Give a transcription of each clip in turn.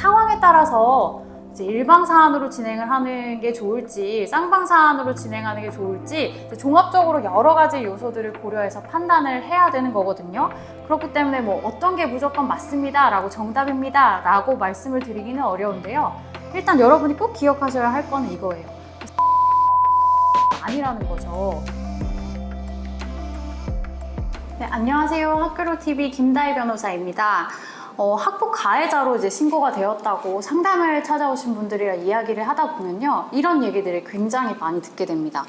상황에 따라서 이제 일방 사안으로 진행을 하는 게 좋을지 쌍방 사안으로 진행하는 게 좋을지 종합적으로 여러 가지 요소들을 고려해서 판단을 해야 되는 거거든요. 그렇기 때문에 뭐 어떤 게 무조건 맞습니다 라고 정답입니다 라고 말씀을 드리기는 어려운데요. 일단 여러분이 꼭 기억하셔야 할 거는 이거예요. 아니라는 거죠. 네, 안녕하세요. 학교로TV 김다희 변호사입니다. 학폭 가해자로 이제 신고가 되었다고 상담을 찾아오신 분들이랑 이야기를 하다 보면요, 이런 얘기들을 굉장히 많이 듣게 됩니다.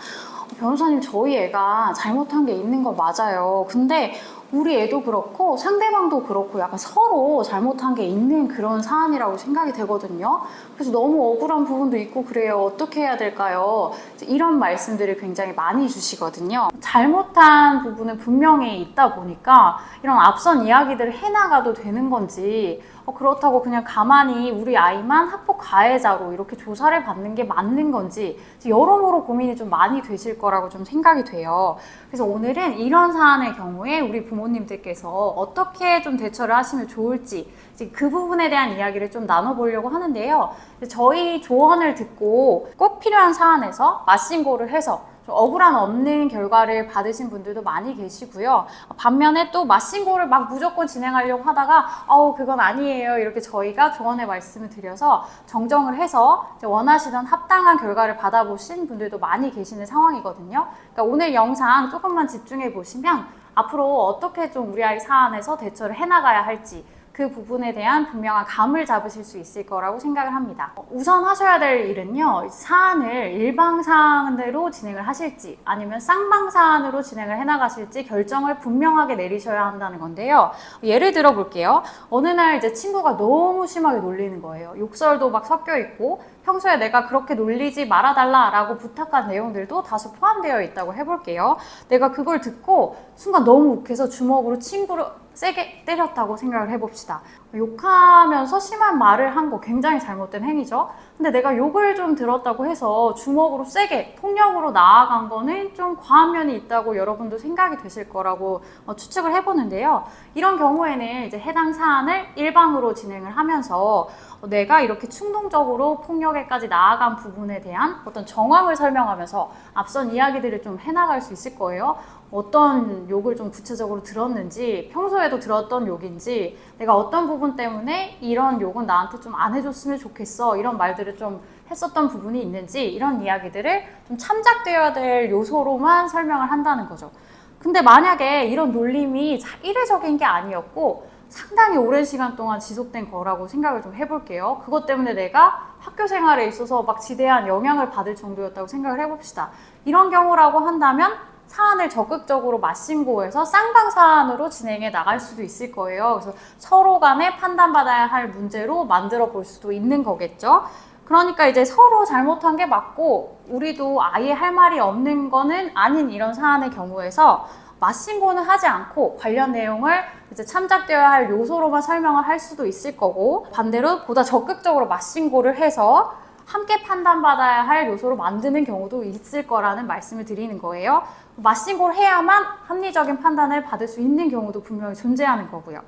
변호사님, 저희 애가 잘못한 게 있는 거 맞아요. 근데 우리 애도 그렇고 상대방도 그렇고 약간 서로 잘못한 게 있는 그런 사안이라고 생각이 되거든요. 그래서 너무 억울한 부분도 있고 그래요. 어떻게 해야 될까요? 이런 말씀들을 굉장히 많이 주시거든요. 잘못한 부분은 분명히 있다 보니까 이런 앞선 이야기들을 해나가도 되는 건지, 그렇다고 그냥 가만히 우리 아이만 학폭 가해자로 이렇게 조사를 받는 게 맞는 건지 여러모로 고민이 좀 많이 되실 거라고 좀 생각이 돼요. 그래서 오늘은 이런 사안의 경우에 우리 부모님들께서 어떻게 좀 대처를 하시면 좋을지 그 부분에 대한 이야기를 좀 나눠보려고 하는데요. 저희 조언을 듣고 꼭 필요한 사안에서 맞신고를 해서 억울한 없는 결과를 받으신 분들도 많이 계시고요. 반면에 또 맞신고를 막 무조건 진행하려고 하다가 그건 아니에요 이렇게 저희가 조언의 말씀을 드려서 정정을 해서 원하시던 합당한 결과를 받아보신 분들도 많이 계시는 상황이거든요. 그러니까 오늘 영상 조금만 집중해 보시면 앞으로 어떻게 좀 우리 아이 사안에서 대처를 해나가야 할지 그 부분에 대한 분명한 감을 잡으실 수 있을 거라고 생각을 합니다. 우선 하셔야 될 일은요, 사안을 일방 사안으로 진행을 하실지 아니면 쌍방 사안으로 진행을 해나가실지 결정을 분명하게 내리셔야 한다는 건데요. 예를 들어 볼게요. 어느 날 이제 친구가 너무 심하게 놀리는 거예요. 욕설도 막 섞여 있고 평소에 내가 그렇게 놀리지 말아달라라고 부탁한 내용들도 다소 포함되어 있다고 해볼게요. 내가 그걸 듣고 순간 너무 욱해서 주먹으로 친구를 세게 때렸다고 생각을 해봅시다. 욕하면서 심한 말을 한 거 굉장히 잘못된 행위죠. 근데 내가 욕을 좀 들었다고 해서 주먹으로 세게 폭력으로 나아간 거는 좀 과한 면이 있다고 여러분도 생각이 되실 거라고 추측을 해보는데요. 이런 경우에는 이제 해당 사안을 일방으로 진행을 하면서 내가 이렇게 충동적으로 폭력에까지 나아간 부분에 대한 어떤 정황을 설명하면서 앞선 이야기들을 좀 해나갈 수 있을 거예요. 어떤 욕을 좀 구체적으로 들었는지, 평소에도 들었던 욕인지, 내가 어떤 부분 때문에 이런 욕은 나한테 좀 안 해줬으면 좋겠어 이런 말들을 좀 했었던 부분이 있는지 이런 이야기들을 좀 참작되어야 될 요소로만 설명을 한다는 거죠. 근데 만약에 이런 놀림이 이례적인 게 아니었고 상당히 오랜 시간 동안 지속된 거라고 생각을 좀 해볼게요. 그것 때문에 내가 학교 생활에 있어서 막 지대한 영향을 받을 정도였다고 생각을 해봅시다. 이런 경우라고 한다면 사안을 적극적으로 맞신고해서 쌍방 사안으로 진행해 나갈 수도 있을 거예요. 그래서 서로 간에 판단받아야 할 문제로 만들어 볼 수도 있는 거겠죠. 그러니까 이제 서로 잘못한 게 맞고 우리도 아예 할 말이 없는 거는 아닌 이런 사안의 경우에서 맞신고는 하지 않고 관련 내용을 이제 참작되어야 할 요소로만 설명을 할 수도 있을 거고, 반대로 보다 적극적으로 맞신고를 해서 함께 판단받아야 할 요소로 만드는 경우도 있을 거라는 말씀을 드리는 거예요. 맞신고를 해야만 합리적인 판단을 받을 수 있는 경우도 분명히 존재하는 거고요.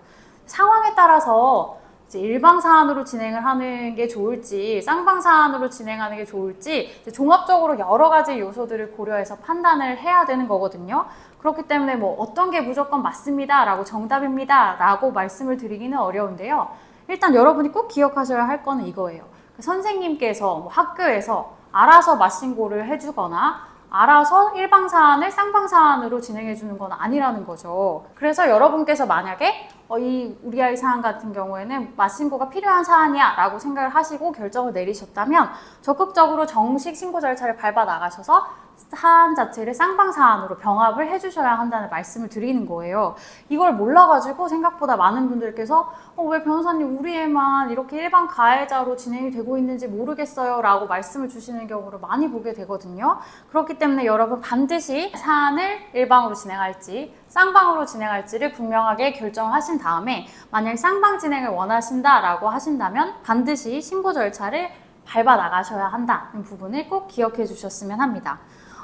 상황에 따라서 이제 일방 사안으로 진행을 하는 게 좋을지 쌍방 사안으로 진행하는 게 좋을지 종합적으로 여러 가지 요소들을 고려해서 판단을 해야 되는 거거든요. 그렇기 때문에 뭐 어떤 게 무조건 맞습니다 라고 정답입니다 라고 말씀을 드리기는 어려운데요. 일단 여러분이 꼭 기억하셔야 할 거는 이거예요. 선생님께서 학교에서 알아서 맞신고를 해주거나 알아서 일방 사안을 쌍방 사안으로 진행해 주는 건 아니라는 거죠. 그래서 여러분께서 만약에 이 우리 아이 사안 같은 경우에는 맞신고가 필요한 사안이야 라고 생각을 하시고 결정을 내리셨다면 적극적으로 정식 신고 절차를 밟아 나가셔서 사안 자체를 쌍방 사안으로 병합을 해주셔야 한다는 말씀을 드리는 거예요. 이걸 몰라가지고 생각보다 많은 분들께서 왜 변호사님 우리 애만 이렇게 일반 가해자로 진행이 되고 있는지 모르겠어요 라고 말씀을 주시는 경우를 많이 보게 되거든요. 그렇기 때문에 여러분 반드시 사안을 일방으로 진행할지 쌍방으로 진행할지를 분명하게 결정하신 다음에 만약 쌍방 진행을 원하신다라고 하신다면 반드시 신고 절차를 밟아 나가셔야 한다는 부분을 꼭 기억해 주셨으면 합니다.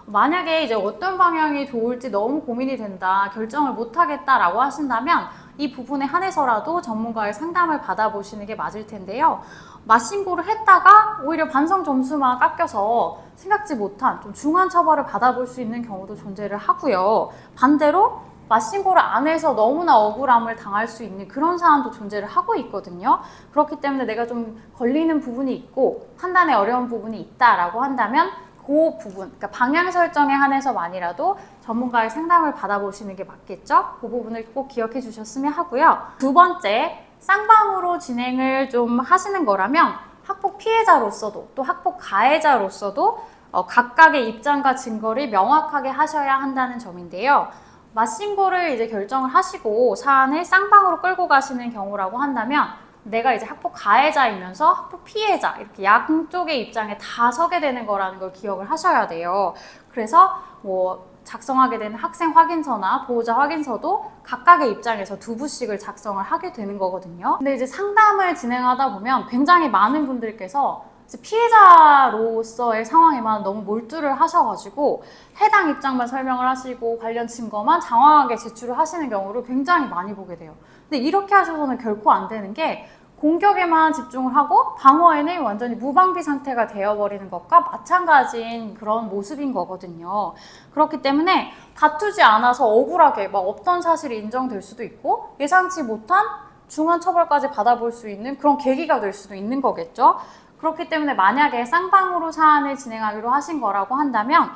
만약에 이제 어떤 방향이 좋을지 너무 고민이 된다, 결정을 못 하겠다라고 하신다면 이 부분에 한해서라도 전문가의 상담을 받아보시는 게 맞을 텐데요. 맞신고를 했다가 오히려 반성 점수만 깎여서 생각지 못한 좀 중한 처벌을 받아볼 수 있는 경우도 존재를 하고요. 반대로 맞신고를 안 해서 너무나 억울함을 당할 수 있는 그런 사안도 존재를 하고 있거든요. 그렇기 때문에 내가 좀 걸리는 부분이 있고 판단에 어려운 부분이 있다라고 한다면 그 부분, 그러니까 방향 설정에 한해서만이라도 전문가의 상담을 받아보시는 게 맞겠죠? 그 부분을 꼭 기억해 주셨으면 하고요. 두 번째, 쌍방으로 진행을 좀 하시는 거라면 학폭 피해자로서도 또 학폭 가해자로서도 각각의 입장과 증거를 명확하게 하셔야 한다는 점인데요. 맞신고를 이제 결정을 하시고 사안을 쌍방으로 끌고 가시는 경우라고 한다면 내가 이제 학폭 가해자이면서 학폭 피해자 이렇게 양쪽의 입장에 다 서게 되는 거라는 걸 기억을 하셔야 돼요. 그래서 뭐 작성하게 되는 학생 확인서나 보호자 확인서도 각각의 입장에서 두 부씩을 작성을 하게 되는 거거든요. 근데 이제 상담을 진행하다 보면 굉장히 많은 분들께서 피해자로서의 상황에만 너무 몰두를 하셔가지고 해당 입장만 설명을 하시고 관련 증거만 장황하게 제출을 하시는 경우를 굉장히 많이 보게 돼요. 근데 이렇게 하셔서는 결코 안 되는 게 공격에만 집중을 하고 방어에는 완전히 무방비 상태가 되어버리는 것과 마찬가지인 그런 모습인 거거든요. 그렇기 때문에 다투지 않아서 억울하게 막 없던 사실이 인정될 수도 있고 예상치 못한 중한 처벌까지 받아볼 수 있는 그런 계기가 될 수도 있는 거겠죠. 그렇기 때문에 만약에 쌍방으로 사안을 진행하기로 하신 거라고 한다면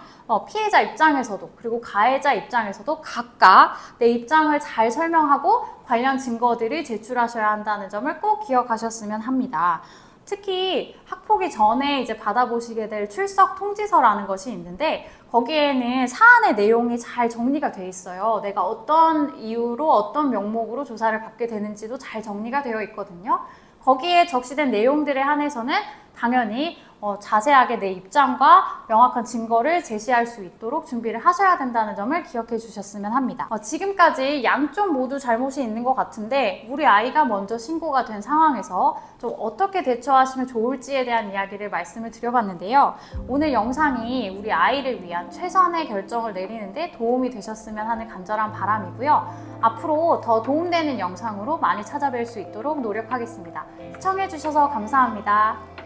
피해자 입장에서도 그리고 가해자 입장에서도 각각 내 입장을 잘 설명하고 관련 증거들을 제출하셔야 한다는 점을 꼭 기억하셨으면 합니다. 특히 학폭이 전에 이제 받아보시게 될 출석 통지서라는 것이 있는데 거기에는 사안의 내용이 잘 정리가 돼 있어요. 내가 어떤 이유로 어떤 명목으로 조사를 받게 되는지도 잘 정리가 되어 있거든요. 거기에 적시된 내용들에 한해서는 당연히 자세하게 내 입장과 명확한 증거를 제시할 수 있도록 준비를 하셔야 된다는 점을 기억해 주셨으면 합니다. 지금까지 양쪽 모두 잘못이 있는 것 같은데 우리 아이가 먼저 신고가 된 상황에서 좀 어떻게 대처하시면 좋을지에 대한 이야기를 말씀을 드려봤는데요. 오늘 영상이 우리 아이를 위한 최선의 결정을 내리는데 도움이 되셨으면 하는 간절한 바람이고요. 앞으로 더 도움되는 영상으로 많이 찾아뵐 수 있도록 노력하겠습니다. 시청해주셔서 감사합니다.